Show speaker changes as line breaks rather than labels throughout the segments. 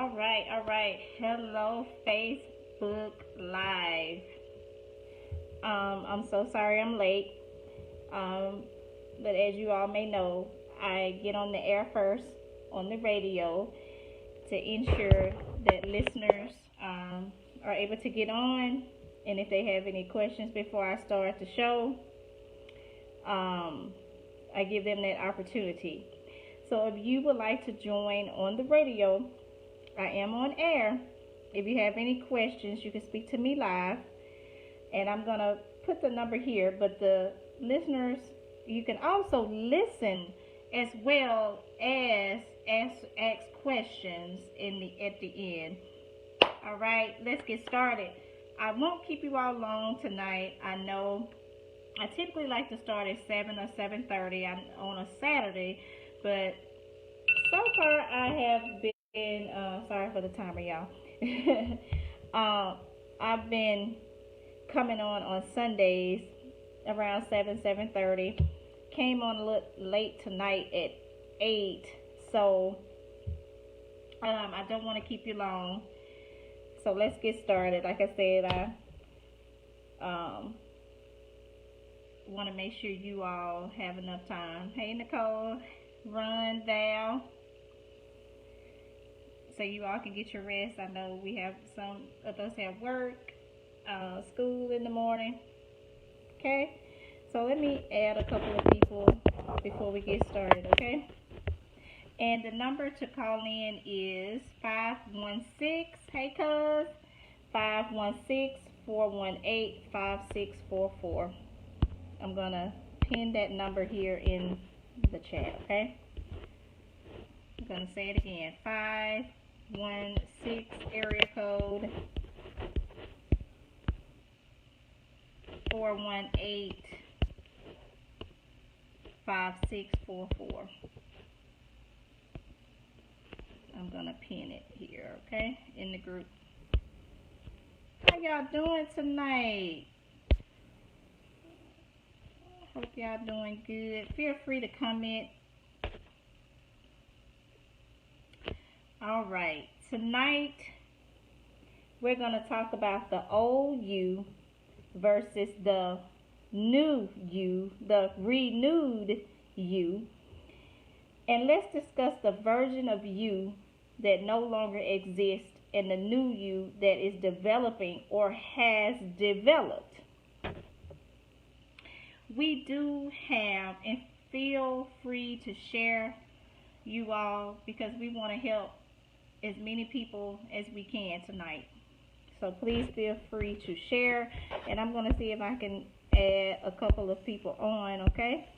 All right. Hello, Facebook Live. I'm so sorry I'm late. Um, but as you all may know, I get on the air first on the radio to ensure that listeners are able to get on. And if they have any questions before I start the show, um, I give them that opportunity. So if you would like to join on the radio, I am on air. If you have any questions, you can speak to me live. And I'm going to put the number here. But the listeners, you can also listen as well as ask questions at the end. All right, let's get started. I won't keep you all long tonight. I know I typically like to start at 7 or 7:30 on a Saturday, but so far I have been sorry for the timer, y'all. I've been coming on Sundays around 7:30. Came on a little late tonight at 8, so I don't want to keep you long. So let's get started. Like I said, I want to make sure you all have enough time. Hey, Nicole, Run, Val, so you all can get your rest. I know we have some of us have work, school in the morning. Okay, so let me add a couple of people before we get started. Okay, and the number to call in is 516. Hey, cuz 516-418-5644. I'm gonna pin that number here in the chat. Okay, I'm gonna say it again. 516 area code 418-5644. I'm gonna pin it here, okay, in the group. How y'all doing tonight? Hope y'all doing good. Feel free to comment. All right, tonight we're gonna talk about the old you versus the new you, the renewed you. And let's discuss the version of you that no longer exists and the new you that is developing or has developed. We do have, and feel free to share, you all, because we want to help as many people as we can tonight. So please feel free to share, and I'm going to see if I can add a couple of people on, okay?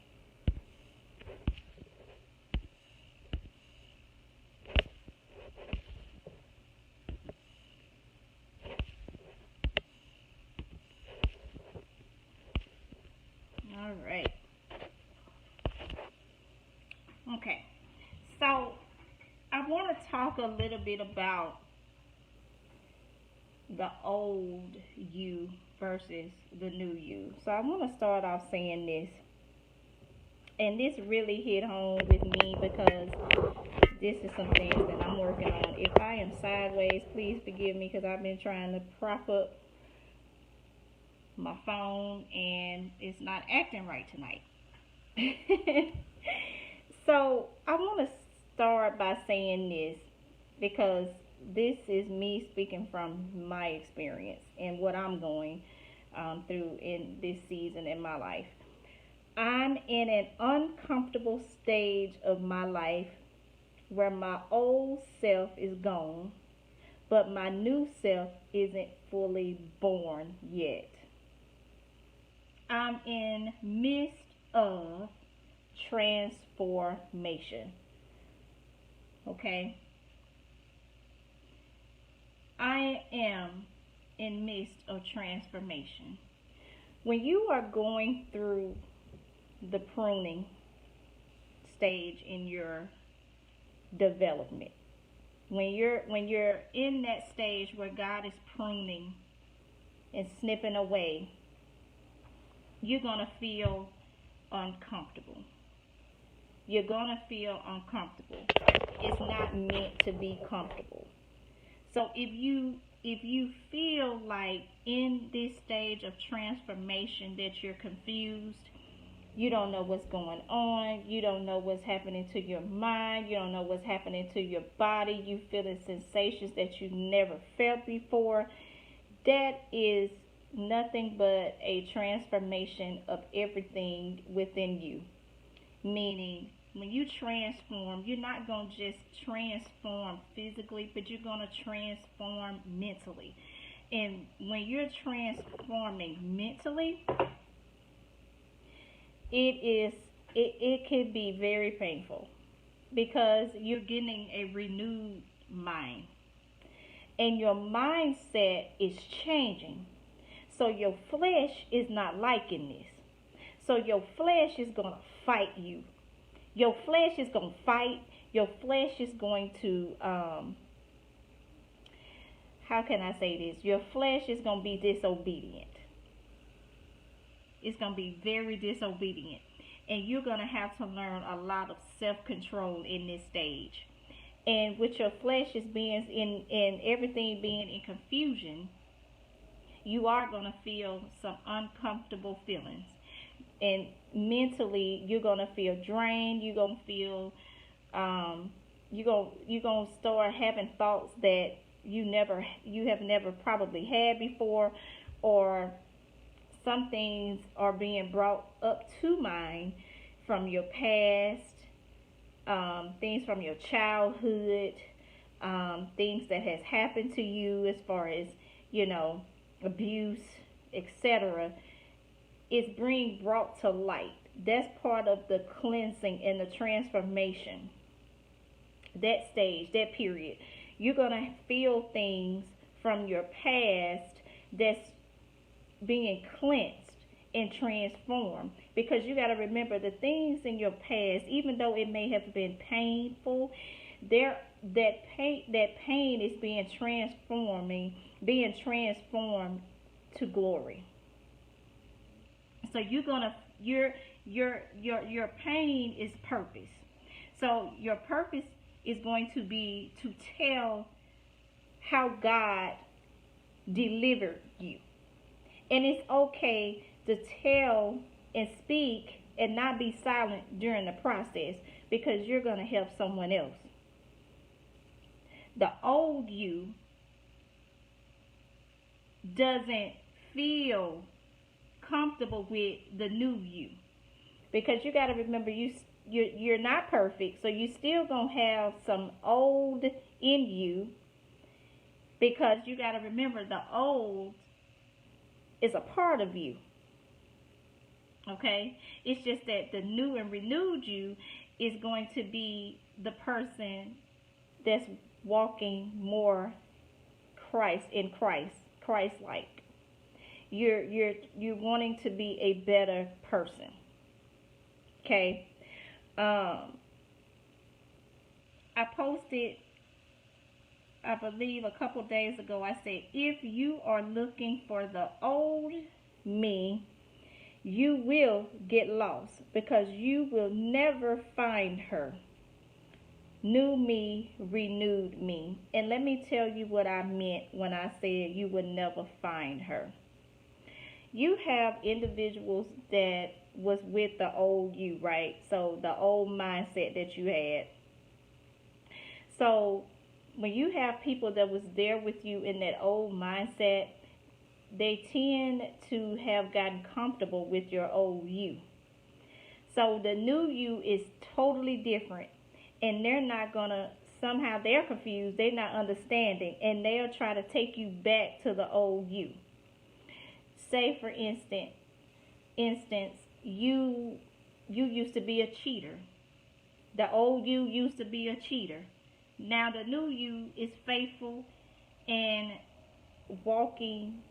All right. Okay. So I want to talk a little bit about the old you versus the new you. So I want to start off saying this. And this really hit home with me because this is some things that I'm working on. If I am sideways, please forgive me because I've been trying to prop up my phone and it's not acting right tonight. So I want to start by saying this because this is me speaking from my experience and what I'm going through in this season in my life. I'm in an uncomfortable stage of my life where my old self is gone, but my new self isn't fully born yet. I'm in midst of transformation. Okay? I am in midst of transformation. When you are going through the pruning stage in your development, when you're in that stage where God is pruning and snipping away, you're going to feel uncomfortable. You're going to feel uncomfortable. It's not meant to be comfortable. So if you feel like in this stage of transformation that you're confused, you don't know what's going on, you don't know what's happening to your mind, you don't know what's happening to your body, you feeling sensations that you never felt before, that is nothing but a transformation of everything within you. Meaning, when you transform, you're not going to just transform physically, but you're going to transform mentally. And when you're transforming mentally, it can be very painful because you're getting a renewed mind and your mindset is changing. So your flesh is not liking this. So your flesh is going to fight you. Your flesh is going to fight. Your flesh is going to, how can I say this? Your flesh is going to be disobedient. It's going to be very disobedient. And you're going to have to learn a lot of self-control in this stage. And with your flesh is being in everything being in confusion, you are going to feel some uncomfortable feelings. And mentally, you're going to feel drained. You're going to feel, you're going to start having thoughts that you have never probably had before, or some things are being brought up to mind from your past, things from your childhood, things that has happened to you as far as, abuse, etc. It's being brought to light. That's part of the cleansing and the transformation. That stage, that period. You're going to feel things from your past that's being cleansed and transformed, because you got to remember the things in your past, even though it may have been painful, that pain is being transformed to glory. So your pain is purpose. So your purpose is going to be to tell how God delivered you. And it's okay to tell and speak and not be silent during the process, because you're going to help someone else. The old you doesn't feel comfortable with the new you, because you got to remember you're not perfect, so you still going to have some old in you, because you got to remember the old is a part of you. Okay? It's just that the new and renewed you is going to be the person that's walking more Christ-like. You're wanting to be a better person. Okay? I posted, I believe a couple days ago, I said, if you are looking for the old me, you will get lost, because you will never find her. New me, renewed me. And let me tell you what I meant when I said you would never find her. You have individuals that was with the old you, right? So the old mindset that you had. So when you have people that was there with you in that old mindset, they tend to have gotten comfortable with your old you. So the new you is totally different, and they're not gonna, somehow they're confused, they're not understanding, and they'll try to take you back to the old you. Say for instance, you used to be a cheater. The old you used to be a cheater. Now the new you is faithful and walking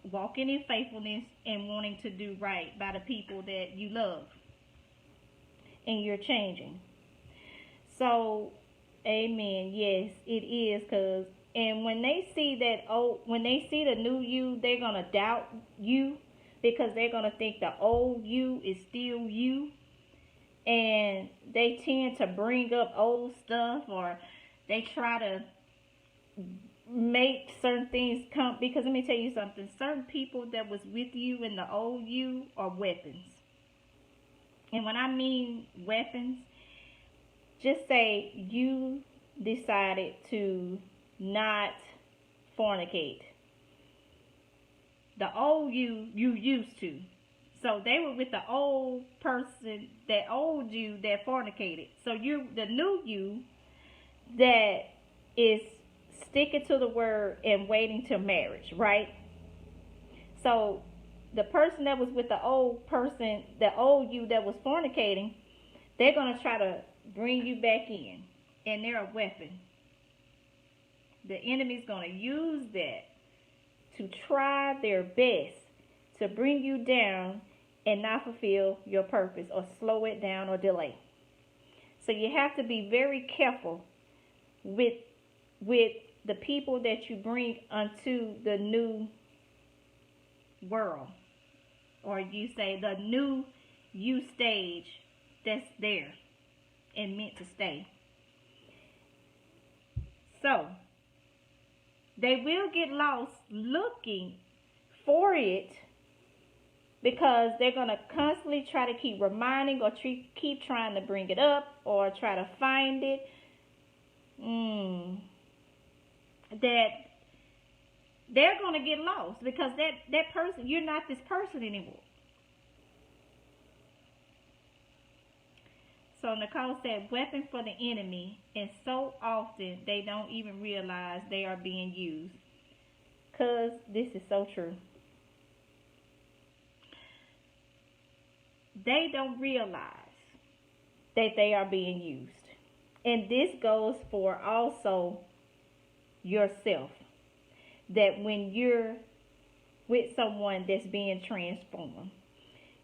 in faithfulness and wanting to do right by the people that you love. And you're changing. So, amen. Yes, it is, cause and when they see the new you, they're gonna doubt you, because they're gonna think the old you is still you. And they tend to bring up old stuff, or they try to make certain things come, because let me tell you something, certain people that was with you in the old you are weapons. And when I mean weapons, just say you decided to not fornicate. The old you used to. So they were with the old person, that old you that fornicated. So you're the new you that is sticking to the word and waiting till marriage, right? So the person that was with the old person, the old you that was fornicating, they're going to try to bring you back in. And they're a weapon. The enemy's going to use that to try their best to bring you down and not fulfill your purpose, or slow it down, or delay. So you have to be very careful with the people that you bring unto the new world, or you say the new you stage that's there and meant to stay. So they will get lost looking for it, because they're going to constantly try to keep reminding, or keep trying to bring it up, or try to find it. That they're going to get lost, because that person, you're not this person anymore. So Nicole said, weapon for the enemy, and so often they don't even realize they are being used. Because this is so true. They don't realize that they are being used. And this goes for also yourself. That when you're with someone that's being transformed,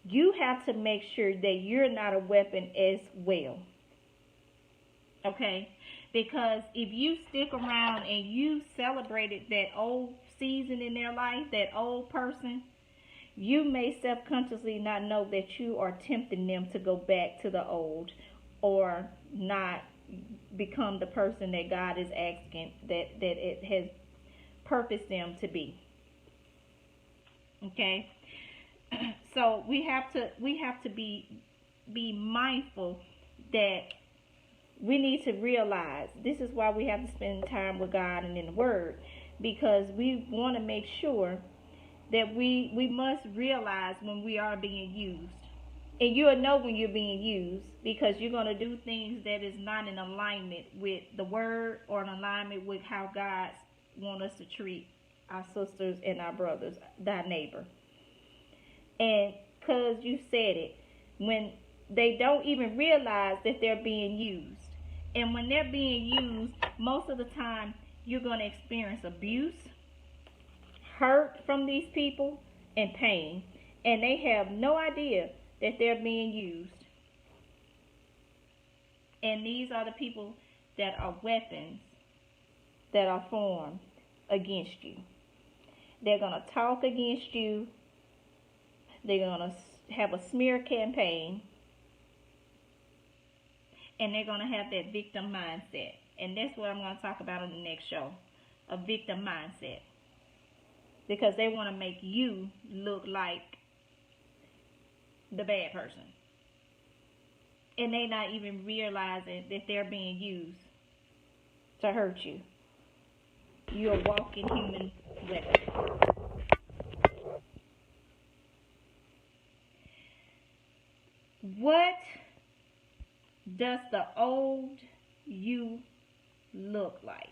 you have to make sure that you're not a weapon as well. Okay? Because if you stick around and you celebrated that old season in their life, that old person, you may subconsciously not know that you are tempting them to go back to the old, or not become the person that God is asking that it has purposed them to be. Okay? So we have to be mindful that we need to realize, this is why we have to spend time with God and in the Word, because we want to make sure that we must realize when we are being used. And you'll know when you're being used, because you're going to do things that is not in alignment with the Word, or in alignment with how God wants us to treat our sisters and our brothers, thy neighbor. And because you said it, when they don't even realize that they're being used. And when they're being used, most of the time you're going to experience abuse, hurt from these people, and pain. And they have no idea that they're being used. And these are the people that are weapons that are formed against you. They're going to talk against you. They're going to have a smear campaign. And they're going to have that victim mindset. And that's what I'm going to talk about in the next show. A victim mindset. Because they want to make you look like the bad person. And they not even realizing that they're being used to hurt you. You're a walking human weapon. What does the old you look like?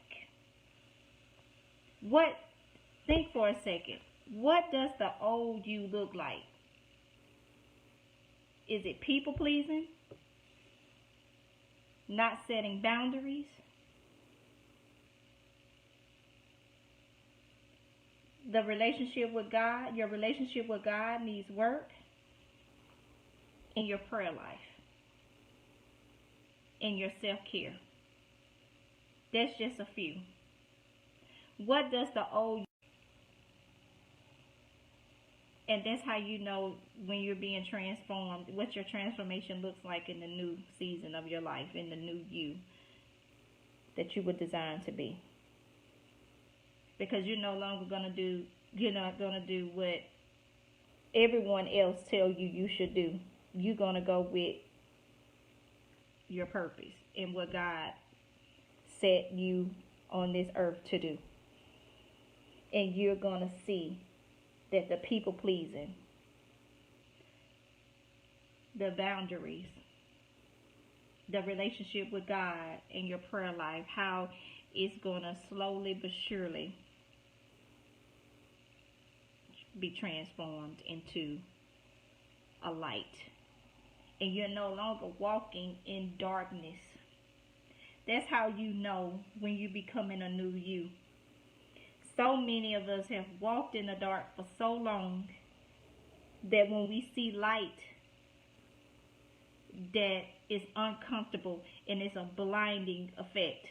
Think for a second. What does the old you look like? Is it people pleasing? Not setting boundaries? The relationship with God, your relationship with God needs work. In your prayer life. In your self-care. That's just a few. What does the old... And that's how you know when you're being transformed, what your transformation looks like in the new season of your life, in the new you that you were designed to be. because you're not gonna do what everyone else tell you should do. You're gonna go with your purpose and what God set you on this earth to do. And you're gonna see that the people pleasing, the boundaries, the relationship with God and your prayer life, how it's gonna slowly but surely be transformed into a light. And you're no longer walking in darkness. That's how you know when you're becoming a new you. So many of us have walked in the dark for so long that when we see light, that is uncomfortable and it's a blinding effect.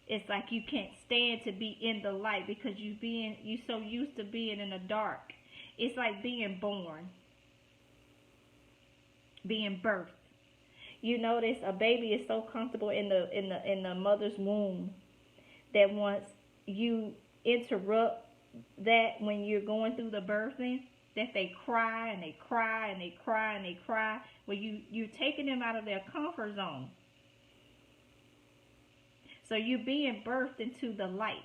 It's like you can't stand to be in the light because you so used to being in the dark. It's like being born, being birthed. You notice a baby is so comfortable in the mother's womb that once you interrupt that when you're going through the birthing, that they cry and they cry and they cry and they cry. Well, you're taking them out of their comfort zone. So you're being birthed into the light.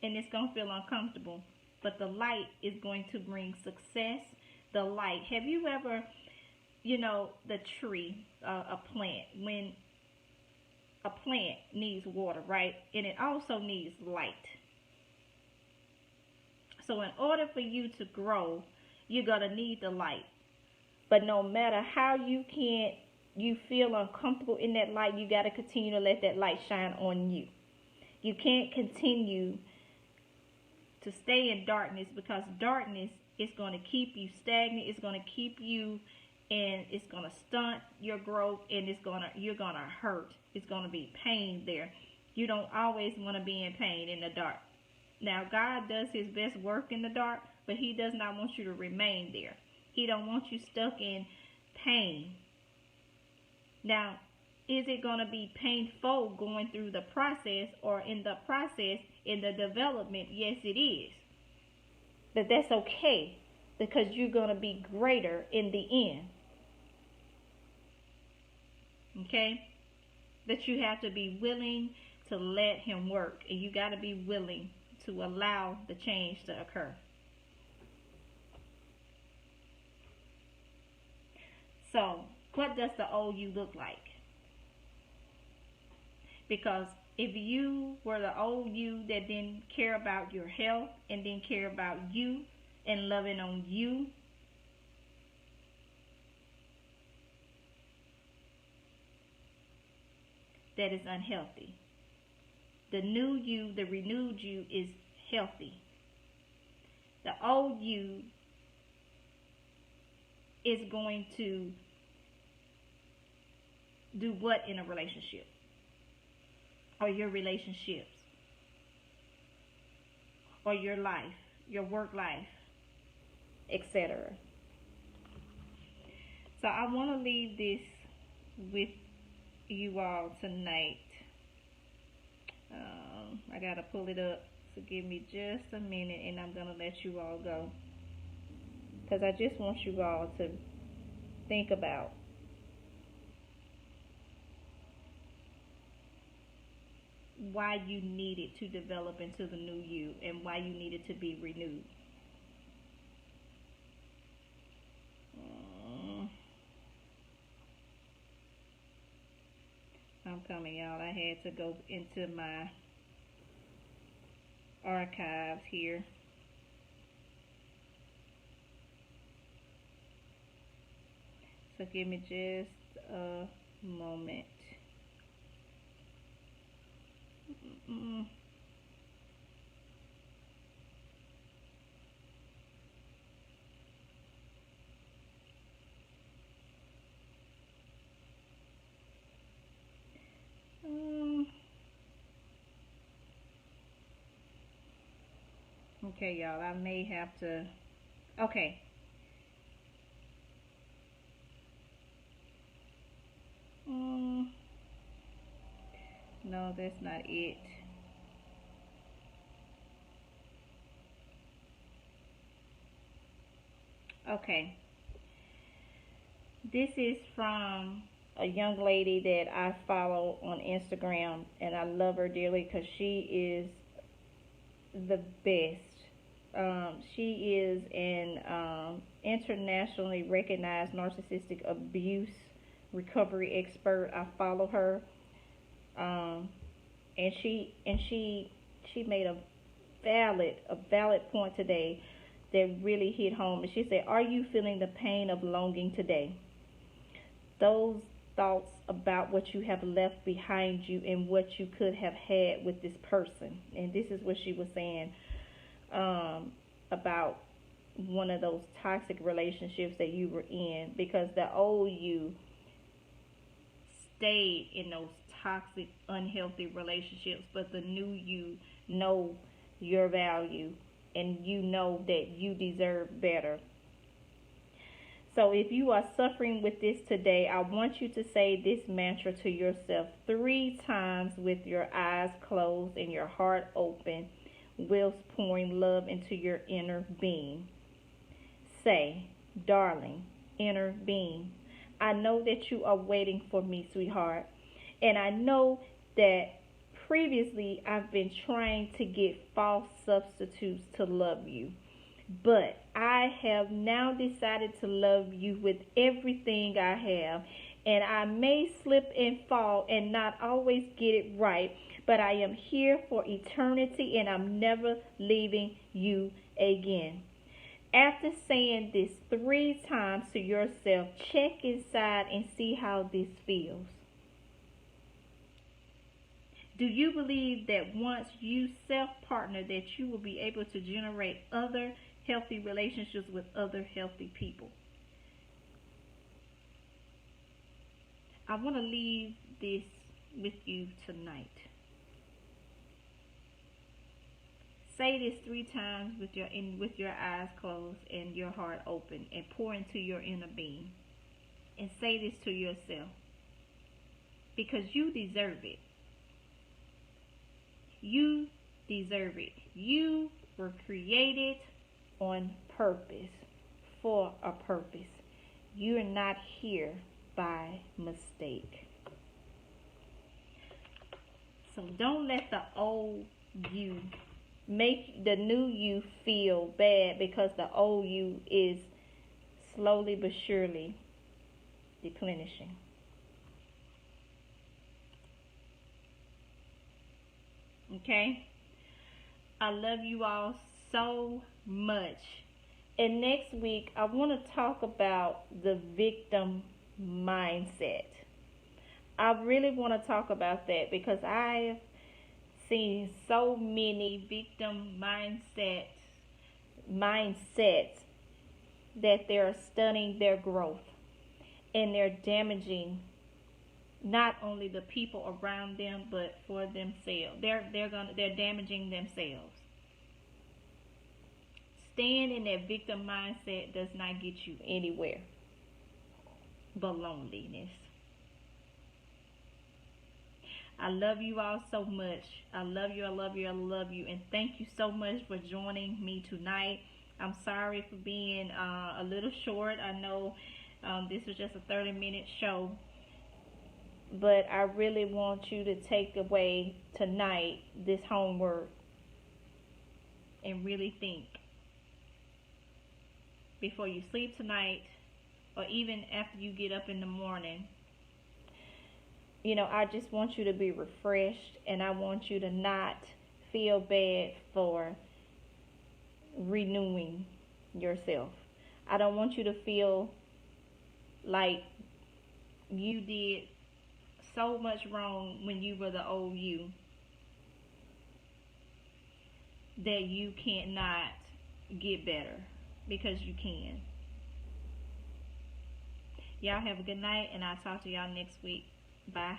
And it's going to feel uncomfortable. But the light is going to bring success. The light. Have you ever, the tree, a plant, when a plant needs water, right? And it also needs light. So in order for you to grow, you're going to need the light. But no matter how you feel uncomfortable in that light, you got to continue to let that light shine on you. You can't continue to stay in darkness, because darkness is going to keep you stagnant. It's going to keep you, and it's going to stunt your growth, and you're going to hurt. It's going to be pain there. You don't always want to be in pain in the dark. Now, God does his best work in the dark, but he does not want you to remain there. He don't want you stuck in pain. Now, is it going to be painful going through the process, or in the process, in the development? Yes, it is. But that's okay, because you're going to be greater in the end. Okay? But you have to be willing to let him work, and you got to be willing to allow the change to occur. So, what does the old you look like? Because if you were the old you that didn't care about your health and didn't care about you and loving on you, that is unhealthy. The new you, the renewed you, is healthy. The old you is going to do what in a relationship? Or your relationships? Or your life, your work life, etc. So I want to leave this with you all tonight. I gotta pull it up, so give me just a minute and I'm gonna let you all go, because I just want you all to think about why you needed to develop into the new you and why you needed to be renewed. I'm coming, y'all. I had to go into my archives here. So give me just a moment. Okay, y'all, I may have to. Okay. No, that's not it. Okay. This is from a young lady that I follow on Instagram, and I love her dearly because she is the best. She is an internationally recognized narcissistic abuse recovery expert. I follow her, um, and she made a valid point today that really hit home. And she said, "Are you feeling the pain of longing today? Those thoughts about what you have left behind you and what you could have had with this person." And this is what she was saying, about one of those toxic relationships that you were in, because the old you stayed in those toxic, unhealthy relationships, but the new you know your value, and you know that you deserve better. So if you are suffering with this today, I want you to say this mantra to yourself 3 times with your eyes closed and your heart open, whilst pouring love into your inner being. Say, "Darling, inner being, I know that you are waiting for me, sweetheart. And I know that previously I've been trying to get false substitutes to love you. But I have now decided to love you with everything I have. And I may slip and fall and not always get it right, but I am here for eternity and I'm never leaving you again." After saying this 3 times to yourself, check inside and see how this feels. Do you believe that once you self-partner that you will be able to generate other healthy relationships with other healthy people? I want to leave this with you tonight. Say this 3 times with your eyes closed and your heart open, and pour into your inner being. And say this to yourself, because you deserve it. You deserve it. You were created on purpose, for a purpose. You're not here by mistake. So don't let the old you make the new you feel bad, because the old you is slowly but surely deplenishing. Okay? I love you all so much. And next week, I want to talk about the victim mindset. I really want to talk about that because I've seen so many victim mindsets that they're stunning their growth, and they're damaging not only the people around them but for themselves. They're damaging themselves. Staying in that victim mindset does not get you anywhere but loneliness. I love you all so much. I love you, I love you, I love you. And thank you so much for joining me tonight. I'm sorry for being a little short. I know this was just a 30-minute show. But I really want you to take away tonight this homework and really think before you sleep tonight, or even after you get up in the morning. I just want you to be refreshed, and I want you to not feel bad for renewing yourself. I don't want you to feel like you did so much wrong when you were the old you that you cannot get better, because you can. Y'all have a good night, and I'll talk to y'all next week. Bye.